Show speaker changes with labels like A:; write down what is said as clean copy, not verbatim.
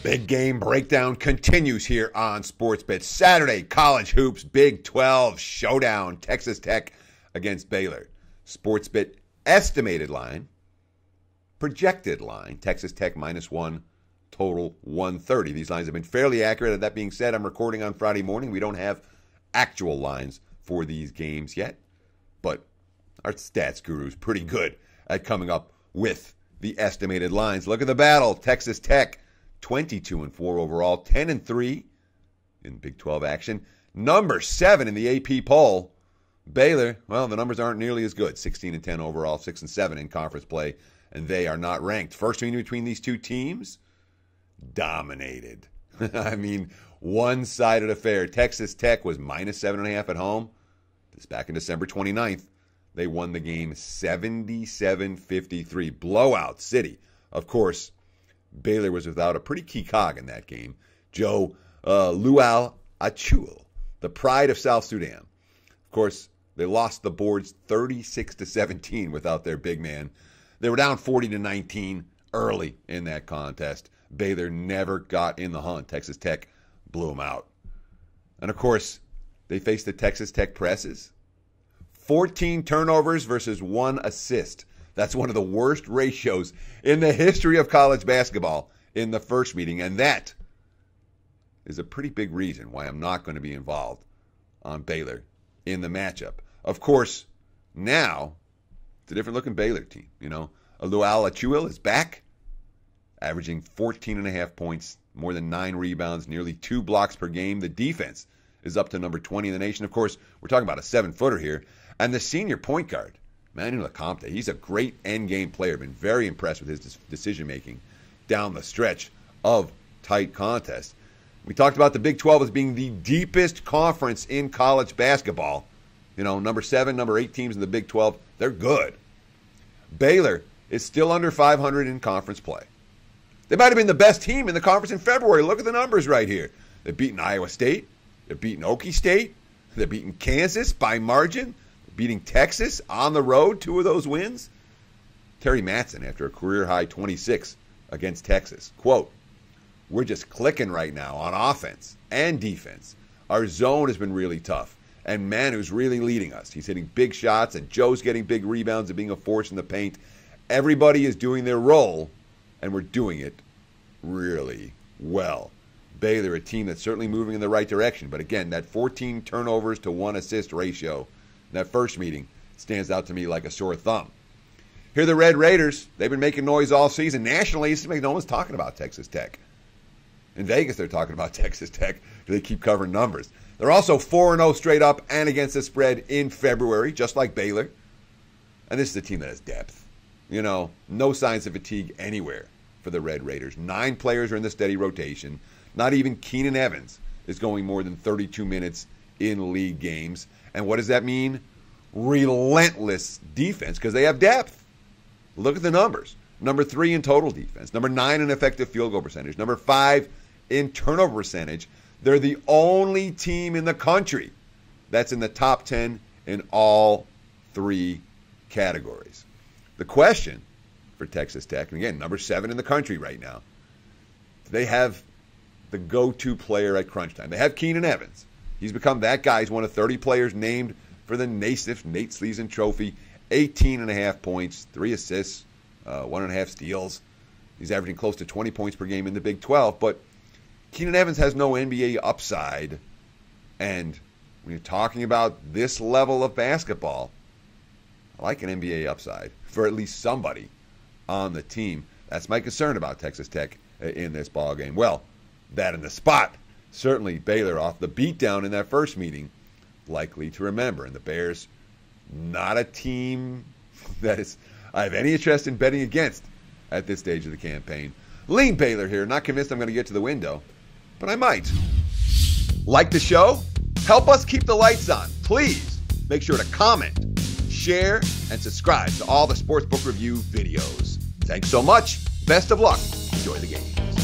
A: Big game breakdown continues here on SportsBit. Saturday, college hoops, Big 12 showdown. Texas Tech against Baylor. SportsBit estimated line, projected line, Texas Tech -1, total 130. These lines have been fairly accurate. That being said, I'm recording on Friday morning. We don't have actual lines for these games yet, but our stats guru is pretty good at coming up with the estimated lines. Look at the battle. Texas Tech 22-4 overall, 10-3 in Big 12 action. Number 7 in the AP poll. Baylor, well, the numbers aren't nearly as good. 16-10 overall, 6-7 in conference play, and they are not ranked. First meeting between these two teams, dominated. I mean, one-sided affair. Texas Tech was -7.5 at home. This back in December 29th. They won the game 77-53. Blowout city. Of course, Baylor was without a pretty key cog in that game. Joe Lual Achul, the pride of South Sudan. Of course, they lost the boards 36-17 without their big man. They were down 40-19 early in that contest. Baylor never got in the hunt. Texas Tech blew them out. And of course, they faced the Texas Tech presses. 14 turnovers versus 1 assist. That's one of the worst ratios in the history of college basketball in the first meeting, and that is a pretty big reason why I'm not going to be involved on Baylor in the matchup. Of course, now it's a different-looking Baylor team. You know, Lual Achul is back, averaging 14.5 points, more than 9 rebounds, nearly 2 blocks per game. The defense is up to number 20 in the nation. Of course, we're talking about a 7-footer here. And the senior point guard, Manu LeCompte, he's a great end-game player. Been very impressed with his decision-making down the stretch of tight contests. We talked about the Big 12 as being the deepest conference in college basketball. You know, number 7, number 8 teams in the Big 12, they're good. Baylor is still under 500 in conference play. They might have been the best team in the conference in February. Look at the numbers right here. They've beaten Iowa State. They've beaten Okie State. They've beaten Kansas by margin. Beating Texas on the road, 2 of those wins. Terry Matson, after a career-high 26 against Texas, quote, "We're just clicking right now on offense and defense. Our zone has been really tough, and Manu's really leading us. He's hitting big shots, and Joe's getting big rebounds and being a force in the paint. Everybody is doing their role, and we're doing it really well." Baylor, a team that's certainly moving in the right direction, but again, that 14 turnovers to 1 assist ratio, that first meeting, stands out to me like a sore thumb. Here are the Red Raiders. They've been making noise all season. Nationally, it seems like no one's talking about Texas Tech. In Vegas, they're talking about Texas Tech. They keep covering numbers. They're also 4-0 straight up and against the spread in February, just like Baylor. And this is a team that has depth. You know, no signs of fatigue anywhere for the Red Raiders. 9 players are in the steady rotation. Not even Keenan Evans is going more than 32 minutes in league games. And what does that mean? Relentless defense, because they have depth. Look at the numbers. Number 3 in total defense. Number 9 in effective field goal percentage. Number 5 in turnover percentage. They're the only team in the country that's in the top 10 in all 3 categories. The question for Texas Tech, and again, number 7 in the country right now, they have the go-to player at crunch time. They have Keenan Evans. He's become that guy. He's one of 30 players named for the Naismith Nate Sleason Trophy. 18.5 points, 3 assists, 1.5 steals. He's averaging close to 20 points per game in the Big 12. But Keenan Evans has no NBA upside. And when you're talking about this level of basketball, I like an NBA upside for at least somebody on the team. That's my concern about Texas Tech in this ballgame. Well, that in the spot. Certainly Baylor off the beatdown in that first meeting, likely to remember. And the Bears, not a team that I have any interest in betting against at this stage of the campaign. Lean Baylor here. Not convinced I'm going to get to the window, but I might. Like the show? Help us keep the lights on. Please make sure to comment, share, and subscribe to all the Sportsbook Review videos. Thanks so much. Best of luck. Enjoy the games.